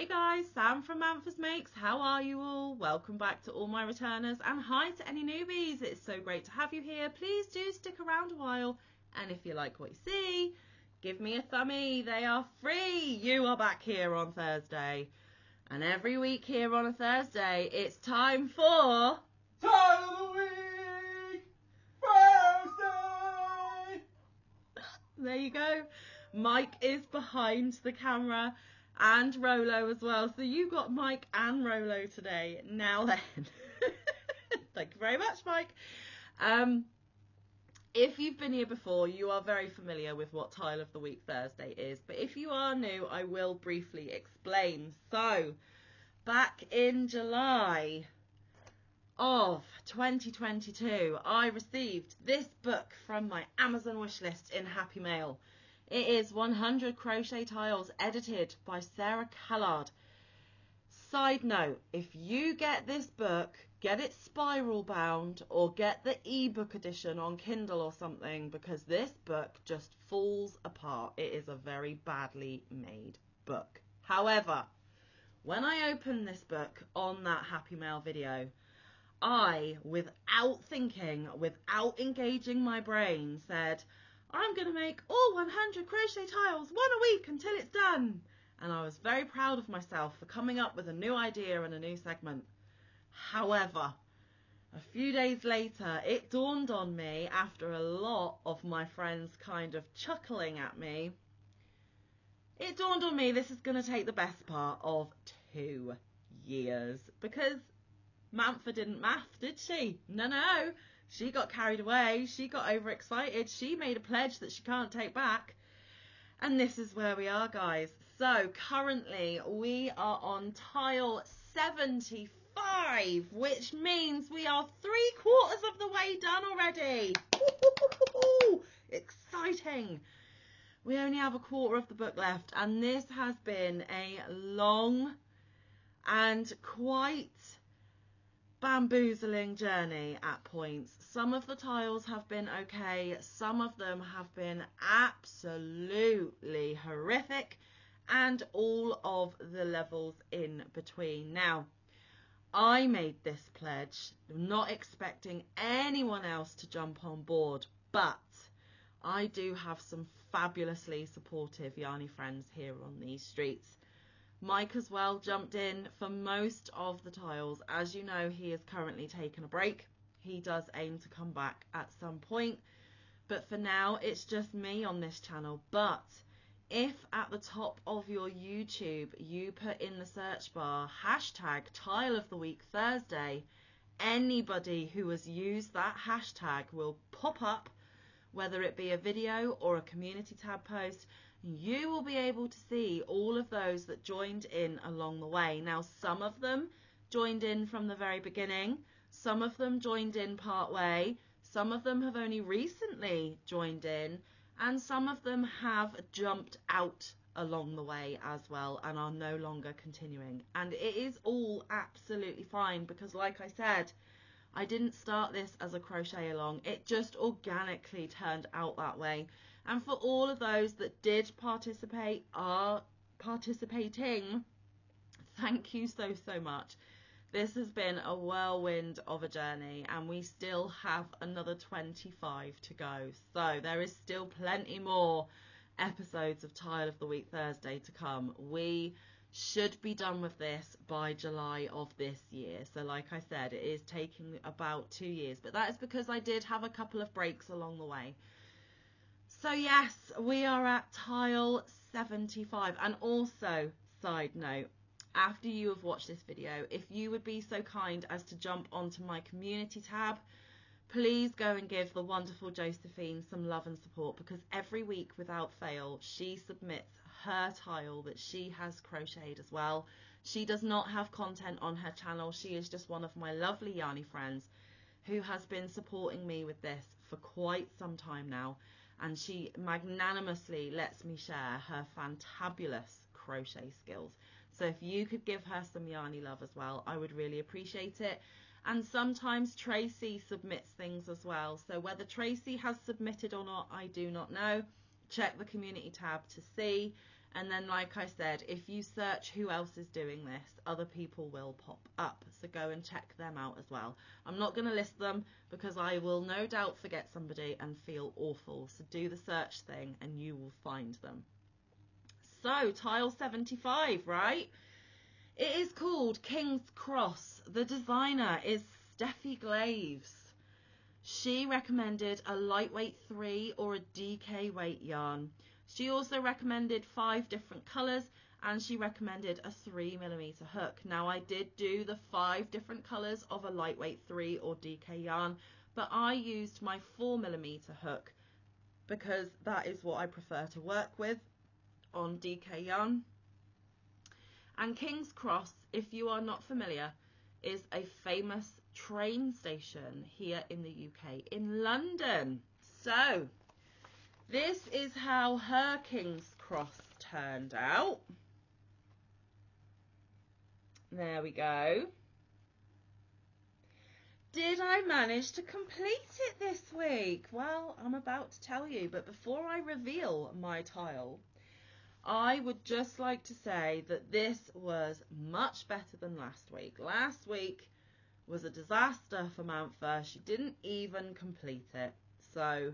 guys, Sam from Manfa's Makes. How are you all? Welcome back to all my returners, and hi to any newbies. It's so great to have you here. Please do stick around a while, and if you like what you see, give me a thumbie. They are free. You are back here on Thursday, and every week here on a Thursday, it's time for Tile of the Week Thursday. There you go. Mike is behind the camera, and Rolo as well. So you got Mike and Rolo today. Now then. Thank you very much, Mike. If you've been here before, you are very familiar with what Tile of the Week Thursday is. But if you are new, I will briefly explain. So, back in July of 2022, I received this book from my Amazon wishlist in Happy Mail. It is 100 Crochet Tiles edited by Sarah Callard. Side note, if you get this book, get it spiral bound or get the ebook edition on Kindle or something, because this book just falls apart. It is a very badly made book. However, when I opened this book on that Happy Mail video, I, without thinking, without engaging my brain, said, I'm going to make all 100 crochet tiles, one a week until it's done. And I was very proud of myself for coming up with a new idea and a new segment. However, a few days later, it dawned on me, after a lot of my friends kind of chuckling at me, it dawned on me this is going to take the best part of 2 years. Because Manfa didn't math, did she? No. She got carried away, she got overexcited, she made a pledge that she can't take back. And this is where we are, guys. So currently we are on tile 75, which means we are 3/4 of the way done already. Exciting. We only have 1/4 of the book left, and this has been a long and quite bamboozling journey at points. Some of the tiles have been okay, some of them have been absolutely horrific, and all of the levels in between. Now, I made this pledge not expecting anyone else to jump on board, but I do have some fabulously supportive Yarny friends here on these streets. Mike as well jumped in for most of the tiles. As you know, he is currently taking a break. He does aim to come back at some point, but for now it's just me on this channel. But if at the top of your YouTube you put in the search bar hashtag Tile of the Week Thursday, anybody who has used that hashtag will pop up, whether it be a video or a community tab post. You will be able to see all of those that joined in along the way. Now, some of them joined in from the very beginning, some of them joined in part way, some of them have only recently joined in, and some of them have jumped out along the way as well and are no longer continuing. And it is all absolutely fine, because like I said, I didn't start this as a crochet along. It just organically turned out that way. And for all of those that did participate, are participating, thank you so much. This has been a whirlwind of a journey, and we still have another 25 to go. So there is still plenty more episodes of Tile of the Week Thursday to come. We should be done with this by July of this year. So like I said, it is taking about 2 years, but that is because I did have a couple of breaks along the way. So yes, we are at tile 75. And also, side note, after you have watched this video, if you would be so kind as to jump onto my community tab, please go and give the wonderful Josephine some love and support, because every week without fail she submits her tile that she has crocheted as well. She does not have content on her channel. She is just one of my lovely Yarny friends who has been supporting me with this for quite some time now, and she magnanimously lets me share her fantabulous crochet skills. So if you could give her some Yarny love as well, I would really appreciate it. And sometimes Tracy submits things as well. So whether Tracy has submitted or not, I do not know. Check the community tab to see. And then, like I said, if you search who else is doing this, other people will pop up. So go and check them out as well. I'm not going to list them because I will no doubt forget somebody and feel awful. So do the search thing and you will find them. So tile 75, right? It is called King's Cross. The designer is Steffi Glaves. She recommended a lightweight 3 or a DK weight yarn. She also recommended 5 different colours and she recommended a 3mm hook. Now I did do the 5 different colours of a lightweight 3 or DK yarn, but I used my 4mm hook because that is what I prefer to work with on DK yarn. And King's Cross, if you are not familiar, is a famous train station here in the UK, in London. So this is how her King's Cross turned out. There we go. Did I manage to complete it this week? Well, I'm about to tell you, but before I reveal my tile, I would just like to say that this was much better than last week. Last week was a disaster for Manfa. She didn't even complete it. So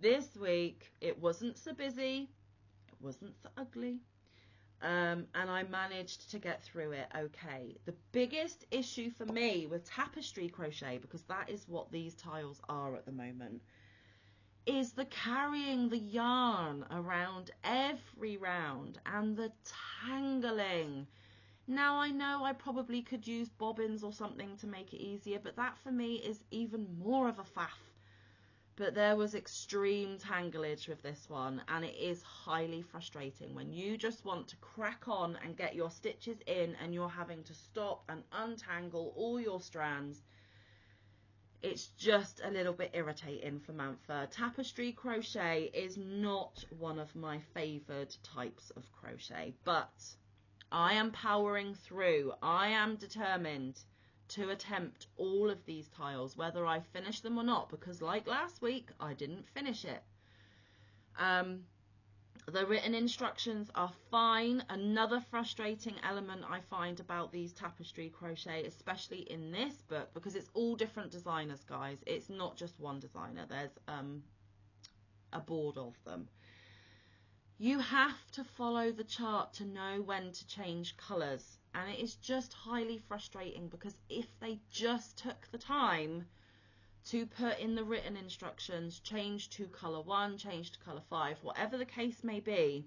this week it wasn't so busy, it wasn't so ugly, and I managed to get through it okay. The biggest issue for me with tapestry crochet, because that is what these tiles are at the moment, is the carrying the yarn around every round and the tangling. Now I know I probably could use bobbins or something to make it easier, but that for me is even more of a faff. But there was extreme tanglage with this one, and it is highly frustrating when you just want to crack on and get your stitches in and you're having to stop and untangle all your strands. It's just a little bit irritating for Manfa. Tapestry crochet is not one of my favoured types of crochet, but I am powering through. I am determined to attempt all of these tiles, whether I finish them or not, because like last week, I didn't finish it. The written instructions are fine. Another frustrating element I find about these tapestry crochet, especially in this book, because it's all different designers, guys. It's not just one designer. There's a board of them. You have to follow the chart to know when to change colours, and it is just highly frustrating because if they just took the time to put in the written instructions, change to colour 1, change to colour 5, whatever the case may be,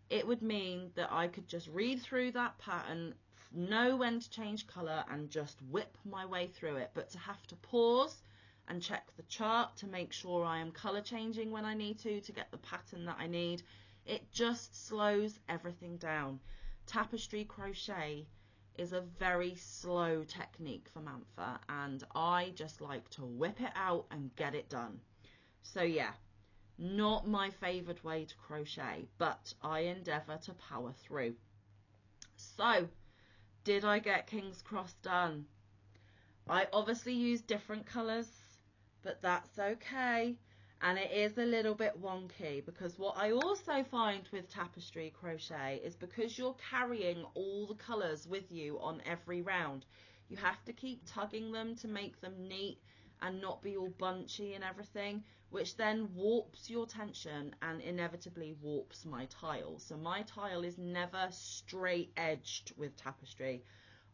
it would mean that I could just read through that pattern, know when to change colour and just whip my way through it. But to have to pause and check the chart to make sure I am colour changing when I need to get the pattern that I need, it just slows everything down. Tapestry crochet is a very slow technique for Manfa, and I just like to whip it out and get it done. So yeah, not my favoured way to crochet, but I endeavour to power through. So, did I get King's Cross done? I obviously used different colours, but that's okay. And it is a little bit wonky because what I also find with tapestry crochet is because you're carrying all the colours with you on every round, you have to keep tugging them to make them neat and not be all bunchy and everything, which then warps your tension and inevitably warps my tile. So my tile is never straight edged with tapestry.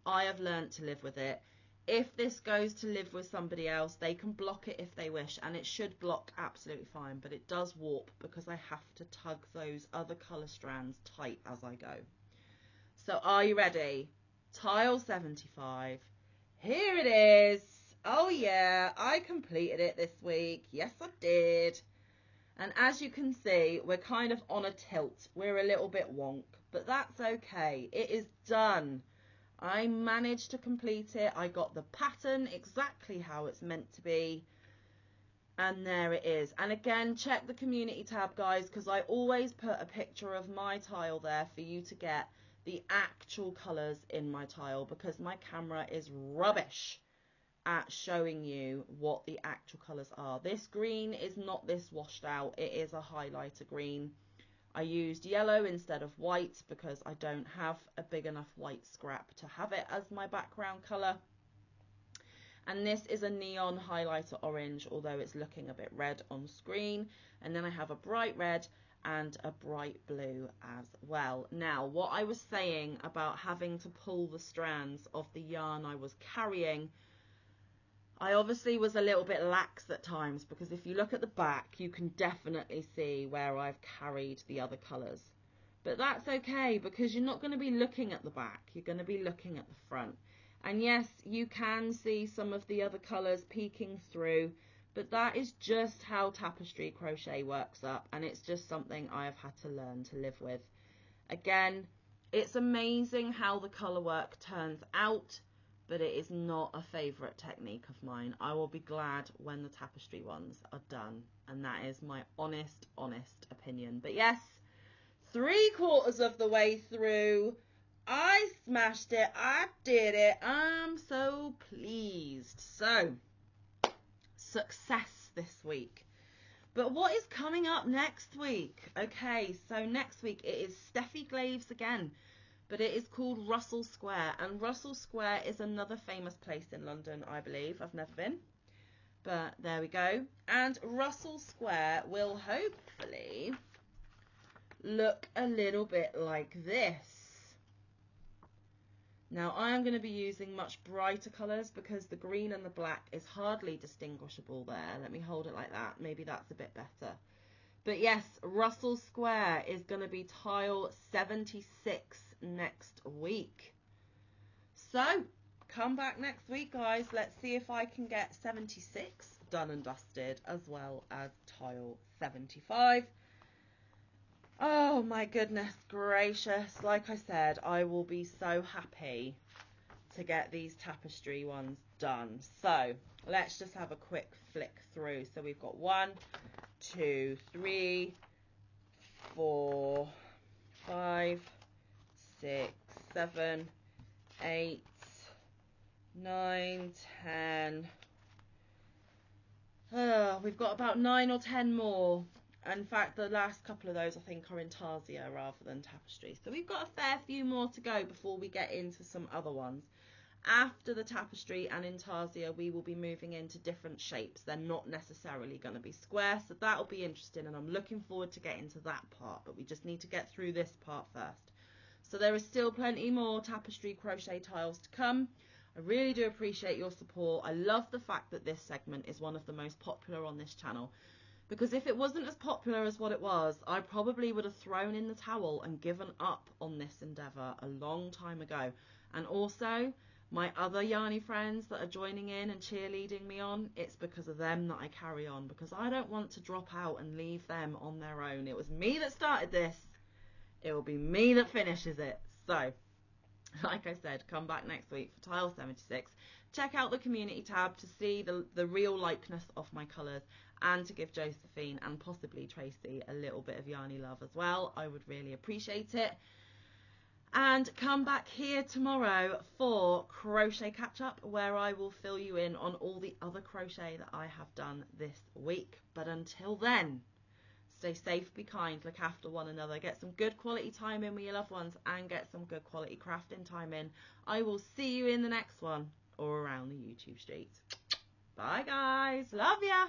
I have learnt to live with it. If this goes to live with somebody else, they can block it if they wish, and it should block absolutely fine, but it does warp because I have to tug those other colour strands tight as I go. So are you ready? Tile 75. Here it is. Oh yeah, I completed it this week. Yes, I did. And as you can see, we're kind of on a tilt. We're a little bit wonk, but that's okay. It is done. I managed to complete it. I got the pattern exactly how it's meant to be. And there it is. And again, check the community tab, guys, because I always put a picture of my tile there for you to get the actual colours in my tile, because my camera is rubbish at showing you what the actual colours are. This green is not this washed out. It is a highlighter green. I used yellow instead of white because I don't have a big enough white scrap to have it as my background colour. And this is a neon highlighter orange, although it's looking a bit red on screen. And then I have a bright red and a bright blue as well. Now, what I was saying about having to pull the strands of the yarn I was carrying, I obviously was a little bit lax at times, because if you look at the back, you can definitely see where I've carried the other colours. But that's okay, because you're not going to be looking at the back, you're going to be looking at the front. And yes, you can see some of the other colours peeking through, but that is just how tapestry crochet works up, and it's just something I have had to learn to live with. Again, it's amazing how the colour work turns out, but it is not a favourite technique of mine. I will be glad when the tapestry ones are done, and that is my honest opinion. But yes, 3/4 of the way through, I smashed it, I did it, I'm so pleased. So, success this week. But what is coming up next week? Okay, so next week it is Steffi Glaves again, but it is called Russell Square, and Russell Square is another famous place in London, I believe. I've never been, but there we go. And Russell Square will hopefully look a little bit like this. Now I am going to be using much brighter colours because the green and the black is hardly distinguishable there. Let me hold it like that. Maybe that's a bit better. But yes, Russell Square is going to be tile 76 next week. So come back next week, guys. Let's see if I can get 76 done and dusted, as well as tile 75. Oh my goodness gracious. Like I said, I will be so happy to get these tapestry ones done. So let's just have a quick flick through. So we've got 1, 2, 3, 4, 5, 6, 7, 8, 9, 10. We've got about 9 or 10 more. In fact, the last couple of those I think are intarsia rather than tapestry. So we've got a fair few more to go before we get into some other ones. After the tapestry and intarsia, we will be moving into different shapes. They're not necessarily going to be square, so that'll be interesting, and I'm looking forward to getting to that part, but we just need to get through this part first. So there is still plenty more tapestry crochet tiles to come. I really do appreciate your support. I love the fact that this segment is one of the most popular on this channel, because if it wasn't as popular as what it was, I probably would have thrown in the towel and given up on this endeavour a long time ago. And also, my other yarny friends that are joining in and cheerleading me on, it's because of them that I carry on, because I don't want to drop out and leave them on their own. It was me that started this. It will be me that finishes it. So, like I said, come back next week for tile 76. Check out the community tab to see the real likeness of my colours, and to give Josephine and possibly Tracy a little bit of yarny love as well. I would really appreciate it. And come back here tomorrow for Crochet Catch Up, where I will fill you in on all the other crochet that I have done this week. But until then, stay safe, be kind, look after one another, get some good quality time in with your loved ones, and get some good quality crafting time in. I will see you in the next one, or around the YouTube streets. Bye guys, love ya.